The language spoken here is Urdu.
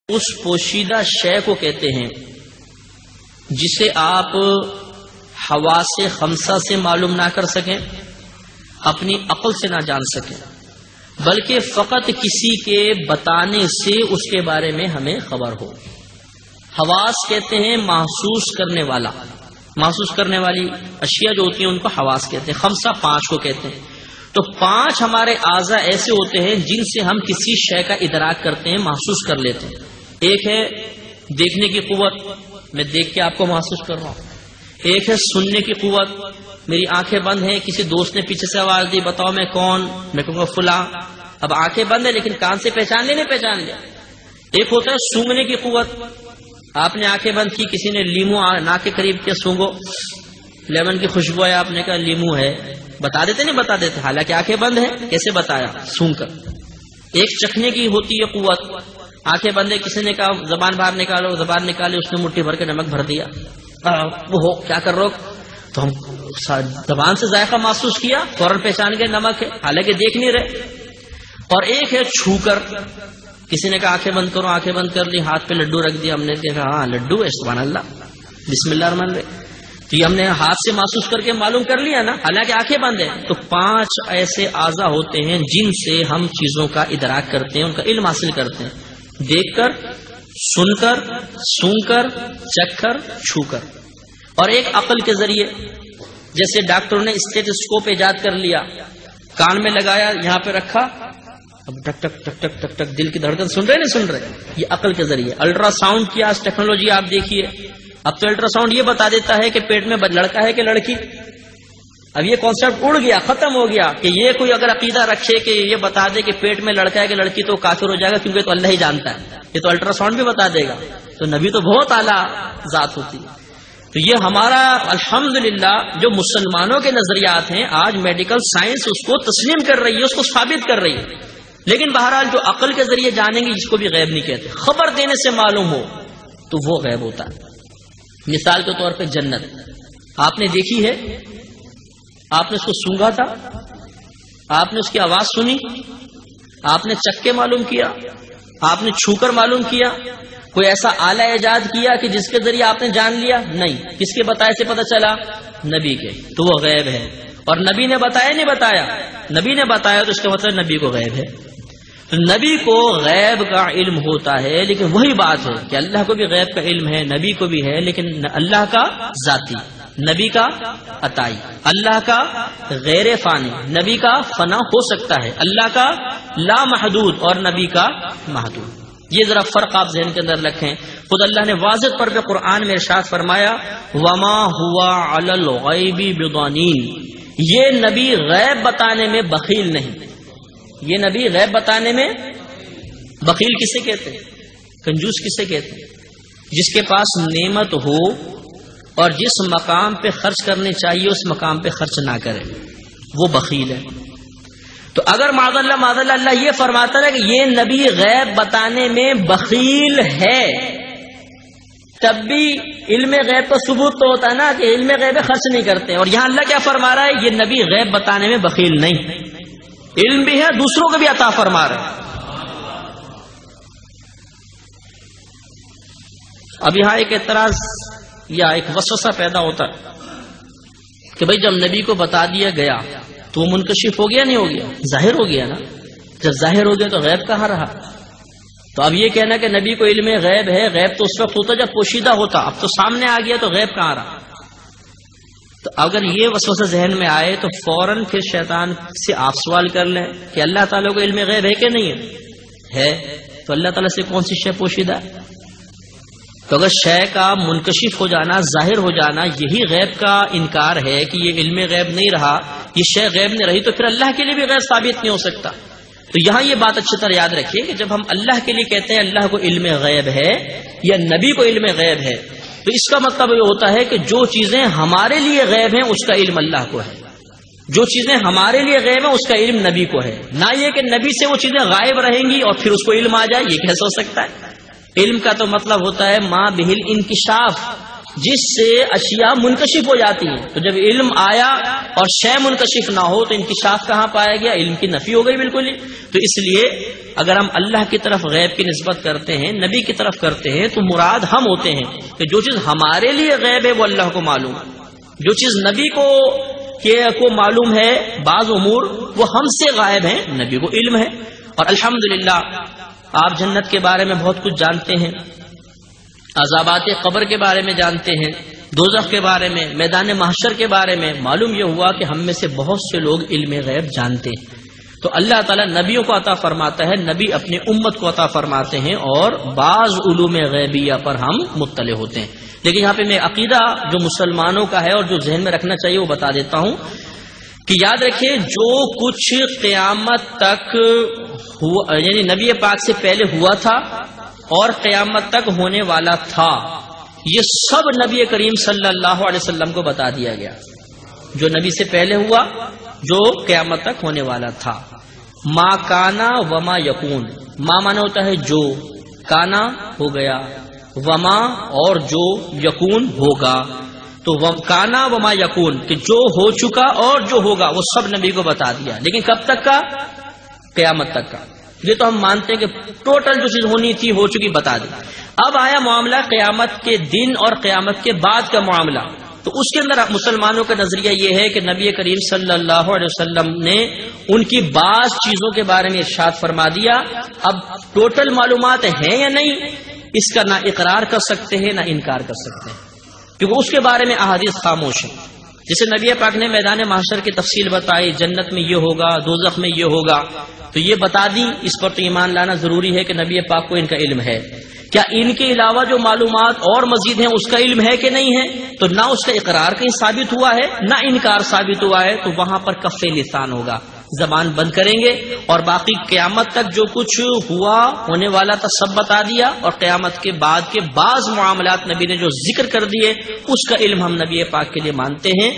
اس پوشیدہ شے کو کہتے ہیں جسے آپ حواس خمسہ سے معلوم نہ کر سکیں، اپنی عقل سے نہ جان سکیں، بلکہ فقط کسی کے بتانے سے اس کے بارے میں ہمیں خبر ہو۔ حواس کہتے ہیں محسوس کرنے والا، محسوس کرنے والی اشیاء جو ہوتی ہیں ان کو حواس کہتے ہیں۔ خمسہ پانچ کو کہتے ہیں۔ تو پانچ ہمارے اعضاء ایسے ہوتے ہیں جن سے ہم کسی شے کا ادراک کرتے ہیں، محسوس کر لیتے ہیں۔ ایک ہے دیکھنے کی قوت، میں دیکھ کے آپ کو محسوس کر رہا ہوں۔ ایک ہے سننے کی قوت، میری آنکھیں بند ہیں، کسی دوست نے پیچھے سے آواز دی بتاؤ میں کون، میں کہوں گا فلاں، اب آنکھیں بند ہیں لیکن کان سے پہچان لے، نہیں پہچان لیا۔ ایک ہوتا ہے سونگنے کی قوت، آپ نے آنکھیں بند کی، کسی نے لیمو ناک کے قریب کیا، سونگو، لیمن کی خوشبو ہے، آپ نے کہا لیمو ہے، بتا دیتے نہیں بتا دیتے، حالانکہ آنکھیں بند ہیں، کیسے بتایا؟ سونگ کر۔ ایک چکھنے کی ہوتی ہے قوت، آنکھیں بند ہے، کسی نے کہا زبان باہر نکالو، زبان نکالی، اس نے مٹھی بھر کے نمک بھر دیا، وہ ہو کیا کر رہو، تو ہم زبان سے ذائقہ محسوس کیا، فوراً پہچان گئے نمک ہے، حالانکہ دیکھ نہیں رہے۔ اور ایک ہے چھو کر، کسی نے کہا آنکھیں بند کرو، آنکھیں بند کر لی، ہاتھ پہ لڈو رکھ دیا، ہم نے کہا ہاں لڈو ہے، سبحان اللہ، بسم اللہ الرحمن الرحیم، تو یہ ہم نے ہاتھ سے محسوس کر کے معلوم کر لیا نا، حالانکہ آنکھیں بند ہیں۔ تو پانچ ایسے اعضاء ہوتے ہیں جن سے ہم چیزوں کا ادراک کرتے ہیں، ان کا علم حاصل کرتے ہیں، دیکھ کر، سن کر، سونگ کر، چکھ کر، چھو کر۔ اور ایک عقل کے ذریعے، جیسے ڈاکٹروں نے اسٹیتھوسکوپ ایجاد کر لیا، کان میں لگایا، یہاں پہ رکھا، اب ٹک ٹک ٹک ٹک ٹک ٹک دل کی دھڑکن سن رہے نہیں سن رہے، یہ عقل کے ذریعے۔ الٹرا ساؤنڈ کی آج ٹیکنالوجی آپ دیکھیے، اب تو الٹرا ساؤنڈ یہ بتا دیتا ہے کہ پیٹ میں لڑکا ہے کہ لڑکی۔ اب یہ کانسیپٹ اڑ گیا، ختم ہو گیا کہ یہ کوئی اگر عقیدہ رکھے کہ یہ بتا دے کہ پیٹ میں لڑکا ہے کہ لڑکی تو کافر ہو جائے گا، کیونکہ تو اللہ ہی جانتا ہے، یہ تو الٹرا ساؤنڈ بھی بتا دے گا۔ تو نبی تو بہت اعلیٰ ذات ہوتی ہے۔ تو یہ ہمارا الحمدللہ جو مسلمانوں کے نظریات ہیں، آج میڈیکل سائنس اس کو تسلیم کر رہی ہے، اس کو ثابت کر رہی ہے، لیکن بہرحال جو عقل کے ذریعے جانیں گے جس کو بھی غیب نہیں کہتے، خبر دینے سے معلوم ہو تو وہ غیب ہوتا ہے۔ مثال کے طور پہ جنت آپ نے دیکھی ہے، آپ نے اس کو سونگا تھا، آپ نے اس کی آواز سنی، آپ نے چکھ کے معلوم کیا، آپ نے چھو کر معلوم کیا، کوئی ایسا آلہ ایجاد کیا کہ جس کے ذریعے آپ نے جان لیا؟ نہیں۔ کس کے بتائے سے پتہ چلا؟ نبی کے، تو وہ غیب ہے۔ اور نبی نے بتایا نہیں بتایا؟ نبی نے بتایا تو اس کا مطلب نبی کو غیب ہے۔ تو نبی کو غیب کا علم ہوتا ہے، لیکن وہی بات ہے کہ اللہ کو بھی غیب کا علم ہے، نبی کو بھی ہے، لیکن اللہ کا ذاتی، نبی کا عطائی، اللہ کا غیر فانی، نبی کا فنا ہو سکتا ہے، اللہ کا لا محدود اور نبی کا محدود۔ یہ ذرا فرق آپ ذہن کے اندر رکھیں۔ خود اللہ نے واضح طور پہ قرآن میں ارشاد فرمایا وما ہوا علی الغیب بضنین، یہ نبی غیب بتانے میں بخیل نہیں۔ یہ نبی غیب بتانے میں بخیل کسے کہتے ہیں؟ کنجوس کسے کہتے ہیں؟ جس کے پاس نعمت ہو اور جس مقام پہ خرچ کرنے چاہیے اس مقام پہ خرچ نہ کرے، وہ بخیل ہے۔ تو اگر معاذ اللہ اللہ یہ فرماتا ہے کہ یہ نبی غیب بتانے میں بخیل ہے، تب بھی علم غیب کا ثبوت تو ہوتا ہے نا کہ علم غیب خرچ نہیں کرتے، اور یہاں اللہ کیا فرما رہا ہے؟ یہ نبی غیب بتانے میں بخیل نہیں، علم بھی ہے، دوسروں کو بھی عطا فرما رہا ہے۔ اب یہاں ایک اعتراض یا ایک وسوسہ پیدا ہوتا ہے کہ بھئی جب نبی کو بتا دیا گیا تو وہ منکشف ہو گیا نہیں ہو گیا؟ ظاہر ہو گیا نا، جب ظاہر ہو گیا تو غیب کہاں رہا؟ تو اب یہ کہنا کہ نبی کو علم غیب ہے، غیب تو اس وقت ہوتا جب پوشیدہ ہوتا، اب تو سامنے آ گیا تو غیب کہاں رہا؟ تو اگر یہ وسوسہ ذہن میں آئے تو فوراً پھر شیطان سے آپ سوال کر لیں کہ اللہ تعالیٰ کو علم غیب ہے کہ نہیں ہے؟ تو اللہ تعالیٰ سے کون سی شے پوشیدہ ہے؟ تو اگر شے کا منکشف ہو جانا، ظاہر ہو جانا، یہی غیب کا انکار ہے کہ یہ علم غیب نہیں رہا، یہ شے غیب نہیں رہی، تو پھر اللہ کے لیے بھی غیب ثابت نہیں ہو سکتا۔ تو یہاں یہ بات اچھی طرح یاد رکھیے کہ جب ہم اللہ کے لیے کہتے ہیں اللہ کو علم غیب ہے یا نبی کو علم غیب ہے، تو اس کا مطلب یہ ہوتا ہے کہ جو چیزیں ہمارے لیے غیب ہیں اس کا علم اللہ کو ہے، جو چیزیں ہمارے لیے غیب ہیں اس کا علم نبی کو ہے، نہ یہ کہ نبی سے وہ چیزیں غائب رہیں گی اور پھر اس کو علم آ جائے، یہ کیسے ہو سکتا ہے؟ علم کا تو مطلب ہوتا ہے ما بہل انکشاف، جس سے اشیاء منکشف ہو جاتی ہیں. تو جب علم آیا اور شے منکشف نہ ہو تو انکشاف کہاں پایا گیا؟ علم کی نفی ہو گئی بالکل ہی. تو اس لیے اگر ہم اللہ کی طرف غیب کی نسبت کرتے ہیں، نبی کی طرف کرتے ہیں، تو مراد ہم ہوتے ہیں کہ جو چیز ہمارے لیے غیب ہے وہ اللہ کو معلوم ہے، جو چیز نبی کو معلوم ہے، بعض امور وہ ہم سے غائب ہیں، نبی کو علم ہے. اور الحمدللہ آپ جنت کے بارے میں بہت کچھ جانتے ہیں، عذابات قبر کے بارے میں جانتے ہیں، دوزخ کے بارے میں، میدان محشر کے بارے میں. معلوم یہ ہوا کہ ہم میں سے بہت سے لوگ علم غیب جانتے ہیں. تو اللہ تعالیٰ نبیوں کو عطا فرماتا ہے، نبی اپنی امت کو عطا فرماتے ہیں، اور بعض علوم غیبیہ پر ہم مطلع ہوتے ہیں. لیکن یہاں پہ میں عقیدہ جو مسلمانوں کا ہے اور جو ذہن میں رکھنا چاہیے وہ بتا دیتا ہوں کہ یاد رکھیں جو کچھ قیامت تک ہوا، یعنی نبی پاک سے پہلے ہوا تھا اور قیامت تک ہونے والا تھا، یہ سب نبی کریم صلی اللہ علیہ وسلم کو بتا دیا گیا. جو نبی سے پہلے ہوا، جو قیامت تک ہونے والا تھا. ما کانا وما یکون، ما مانا ہوتا ہے جو، کانا ہو گیا، وما اور جو، یکون ہوگا. تو کانا وما یکون کہ جو ہو چکا اور جو ہوگا وہ سب نبی کو بتا دیا. لیکن کب تک کا؟ قیامت تک کا. یہ تو ہم مانتے ہیں کہ ٹوٹل جو چیز ہونی تھی ہو چکی، بتا دی. اب آیا معاملہ قیامت کے دن اور قیامت کے بعد کا معاملہ. تو اس کے اندر مسلمانوں کا نظریہ یہ ہے کہ نبی کریم صلی اللہ علیہ وسلم نے ان کی بعض چیزوں کے بارے میں ارشاد فرما دیا. اب ٹوٹل معلومات ہیں یا نہیں، اس کا نہ اقرار کر سکتے ہیں نہ انکار کر سکتے ہیں، کیونکہ اس کے بارے میں احادیث خاموش ہیں. جیسے نبی پاک نے میدان محشر کی تفصیل بتائی، جنت میں یہ ہوگا، دوزخ میں یہ ہوگا، تو یہ بتا دی. اس پر تو ایمان لانا ضروری ہے کہ نبی پاک کو ان کا علم ہے. کیا ان کے علاوہ جو معلومات اور مزید ہیں اس کا علم ہے کہ نہیں ہے؟ تو نہ اس کا اقرار کہیں ثابت ہوا ہے نہ انکار ثابت ہوا ہے. تو وہاں پر کف لسان ہوگا، زبان بند کریں گے، اور باقی قیامت تک جو کچھ ہوا ہونے والا تھا سب بتا دیا. اور قیامت کے بعد کے بعض معاملات نبی نے جو ذکر کر دیے اس کا علم ہم نبی پاک کے لیے مانتے ہیں.